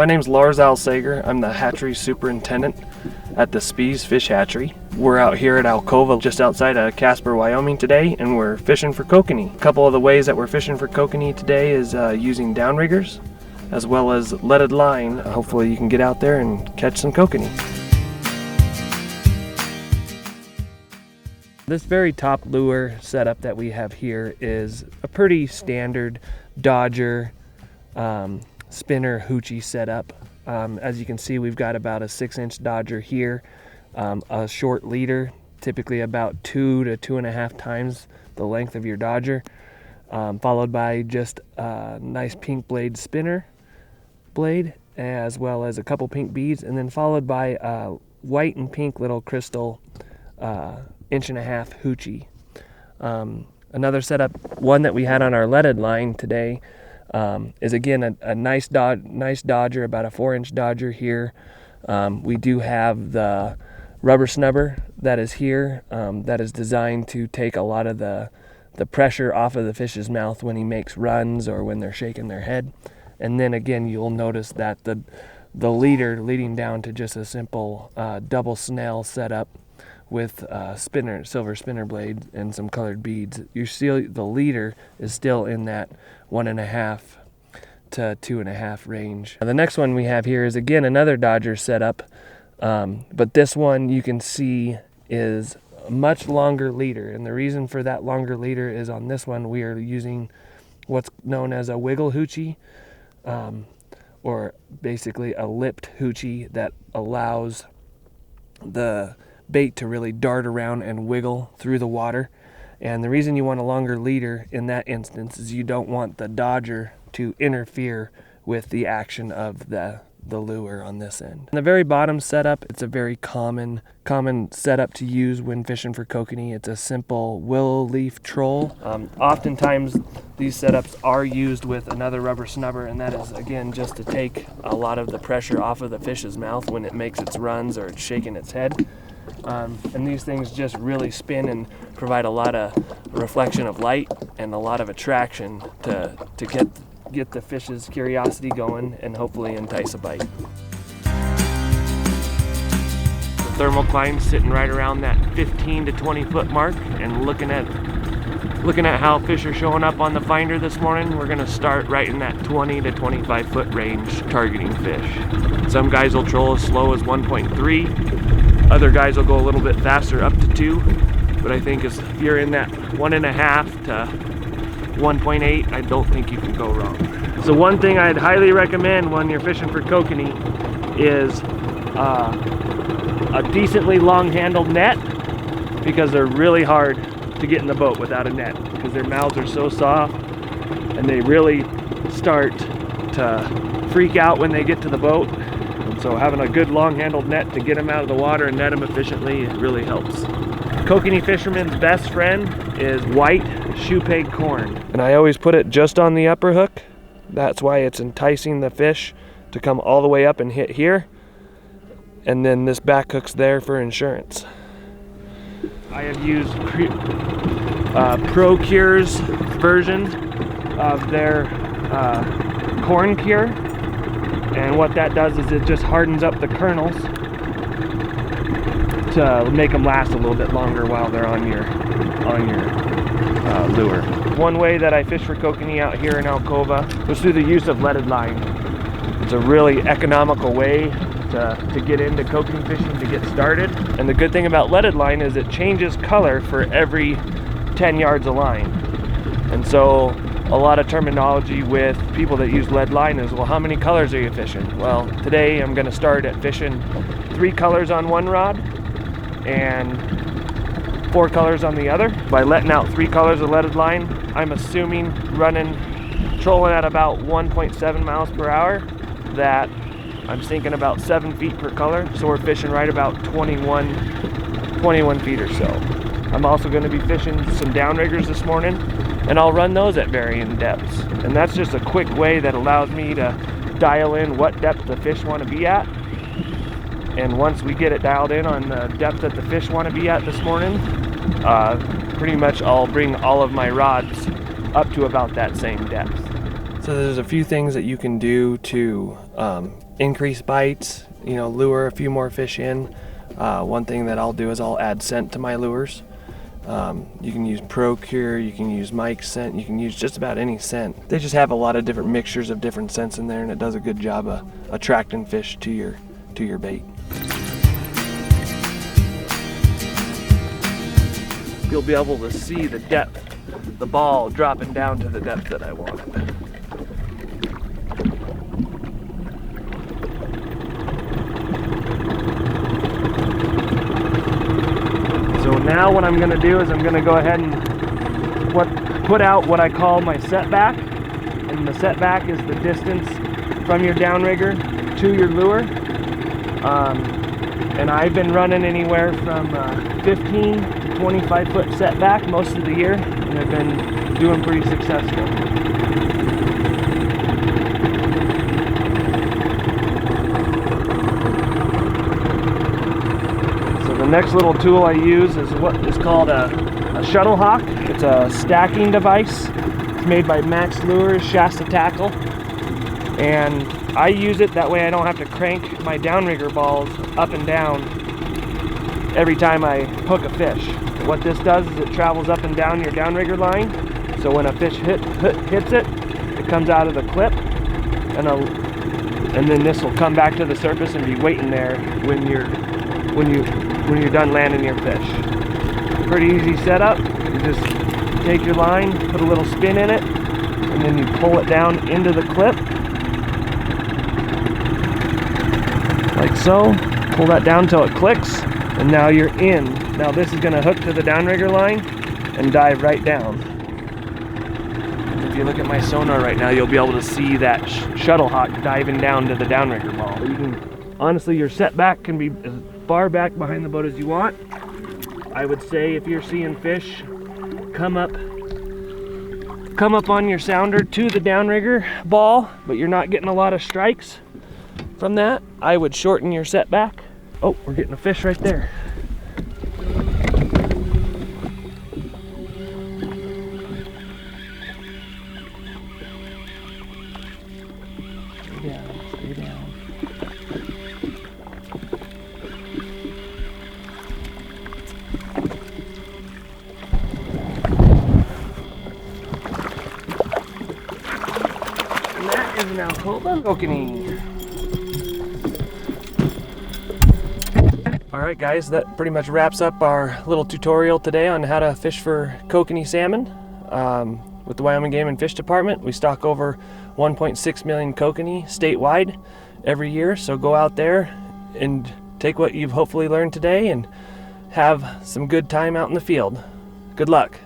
My name's Lars Alsager. I'm the hatchery superintendent at the Spees Fish Hatchery. We're out here at Alcova, just outside of Casper, Wyoming today, and we're fishing for kokanee. A couple of the ways that we're fishing for kokanee today is using downriggers, as well as leaded line. Hopefully you can get out there and catch some kokanee. This very top lure setup that we have here is a pretty standard Dodger spinner hoochie setup. As you can see, we've got about a 6-inch Dodger here, a short leader, typically about 2 to 2.5 times the length of your Dodger, followed by just a nice pink blade spinner blade, as well as a couple pink beads, and then followed by a white and pink little crystal 1.5 inch hoochie. Another setup, one that we had on our leaded line today, is again a nice Dodger, about a 4-inch Dodger here. We do have the rubber snubber that is here, that is designed to take a lot of the pressure off of the fish's mouth when he makes runs or when they're shaking their head. And then again, you'll notice that the leader leading down to just a simple double snell setup with silver spinner blade and some colored beads. You see the leader is still in that 1.5 to 2.5 range. The next one we have here is again another Dodger setup, but this one you can see is a much longer leader, and the reason for that longer leader is on this one we are using what's known as a wiggle hoochie, or basically a lipped hoochie that allows the bait to really dart around and wiggle through the water. And the reason you want a longer leader in that instance is you don't want the Dodger to interfere with the action of the lure on this end. In the very bottom setup, it's a very common setup to use when fishing for kokanee. It's a simple willow leaf troll. Oftentimes these setups are used with another rubber snubber, and that is again just to take a lot of the pressure off of the fish's mouth when it makes its runs or it's shaking its head. And these things just really spin and provide a lot of reflection of light and a lot of attraction to get the fish's curiosity going and hopefully entice a bite. The Thermocline sitting right around that 15 to 20 foot mark, and looking at how fish are showing up on the finder this morning, we're gonna start right in that 20 to 25 foot range targeting fish. Some guys will troll as slow as 1.3. Other guys will go a little bit faster, up to 2, but I think if you're in that 1.5 to 1.8, I don't think you can go wrong. So one thing I'd highly recommend when you're fishing for kokanee is a decently long-handled net, because they're really hard to get in the boat without a net, because their mouths are so soft and they really start to freak out when they get to the boat. So having a good long-handled net to get them out of the water and net them efficiently really helps. Kokanee fisherman's best friend is white shoe peg corn. And I always put it just on the upper hook. That's why it's enticing the fish to come all the way up and hit here. And then this back hook's there for insurance. I have used ProCure's version of their corn cure. And what that does is it just hardens up the kernels to make them last a little bit longer while they're on your lure. One way that I fish for kokanee out here in Alcova was through the use of leaded line. It's a really economical way to get into kokanee fishing to get started. And the good thing about leaded line is it changes color for every 10 yards of line. And so a lot of terminology with people that use lead line is, well, how many colors are you fishing? Well, today I'm going to start at fishing 3 colors on one rod and 4 colors on the other. By letting out 3 colors of leaded line, I'm assuming trolling at about 1.7 miles per hour, that I'm sinking about 7 feet per color. So we're fishing right about 21 feet or so. I'm also going to be fishing some downriggers this morning, and I'll run those at varying depths. And that's just a quick way that allows me to dial in what depth the fish want to be at. And once we get it dialed in on the depth that the fish want to be at this morning, pretty much I'll bring all of my rods up to about that same depth. So there's a few things that you can do to increase bites, you know, lure a few more fish in. One thing that I'll do is I'll add scent to my lures. You can use Procure, you can use Mike's scent, you can use just about any scent. They just have a lot of different mixtures of different scents in there, and it does a good job of attracting fish to your bait. You'll be able to see the depth, the ball dropping down to the depth that I want it. So now what I'm going to do is I'm going to go ahead and put out what I call my setback. And the setback is the distance from your downrigger to your lure. And I've been running anywhere from 15 to 25 foot setback most of the year, and I've been doing pretty successful. The next little tool I use is what is called a shuttle hawk. It's a stacking device. It's made by Max Lures Shasta Tackle, and I use it that way I don't have to crank my downrigger balls up and down every time I hook a fish. What this does is it travels up and down your downrigger line, so when a fish hits it, it comes out of the clip, and then this will come back to the surface and be waiting there when you're done landing your fish. Pretty easy setup. You just take your line, put a little spin in it, and then you pull it down into the clip, like so. Pull that down until it clicks, and now you're in. Now this is going to hook to the downrigger line and dive right down. If you look at my sonar right now, you'll be able to see that shuttle hawk diving down to the downrigger ball. You can, honestly, your setback can be as far back behind the boat as you want. I would say if you're seeing fish come up on your sounder to the downrigger ball, but you're not getting a lot of strikes from that, I would shorten your setback. Oh, we're getting a fish right there. Stay down, stay down. And that is an Alcova Kokanee. Alright guys, that pretty much wraps up our little tutorial today on how to fish for kokanee salmon. With the Wyoming Game and Fish Department, we stock over 1.6 million kokanee statewide every year, so go out there and take what you've hopefully learned today and have some good time out in the field. Good luck.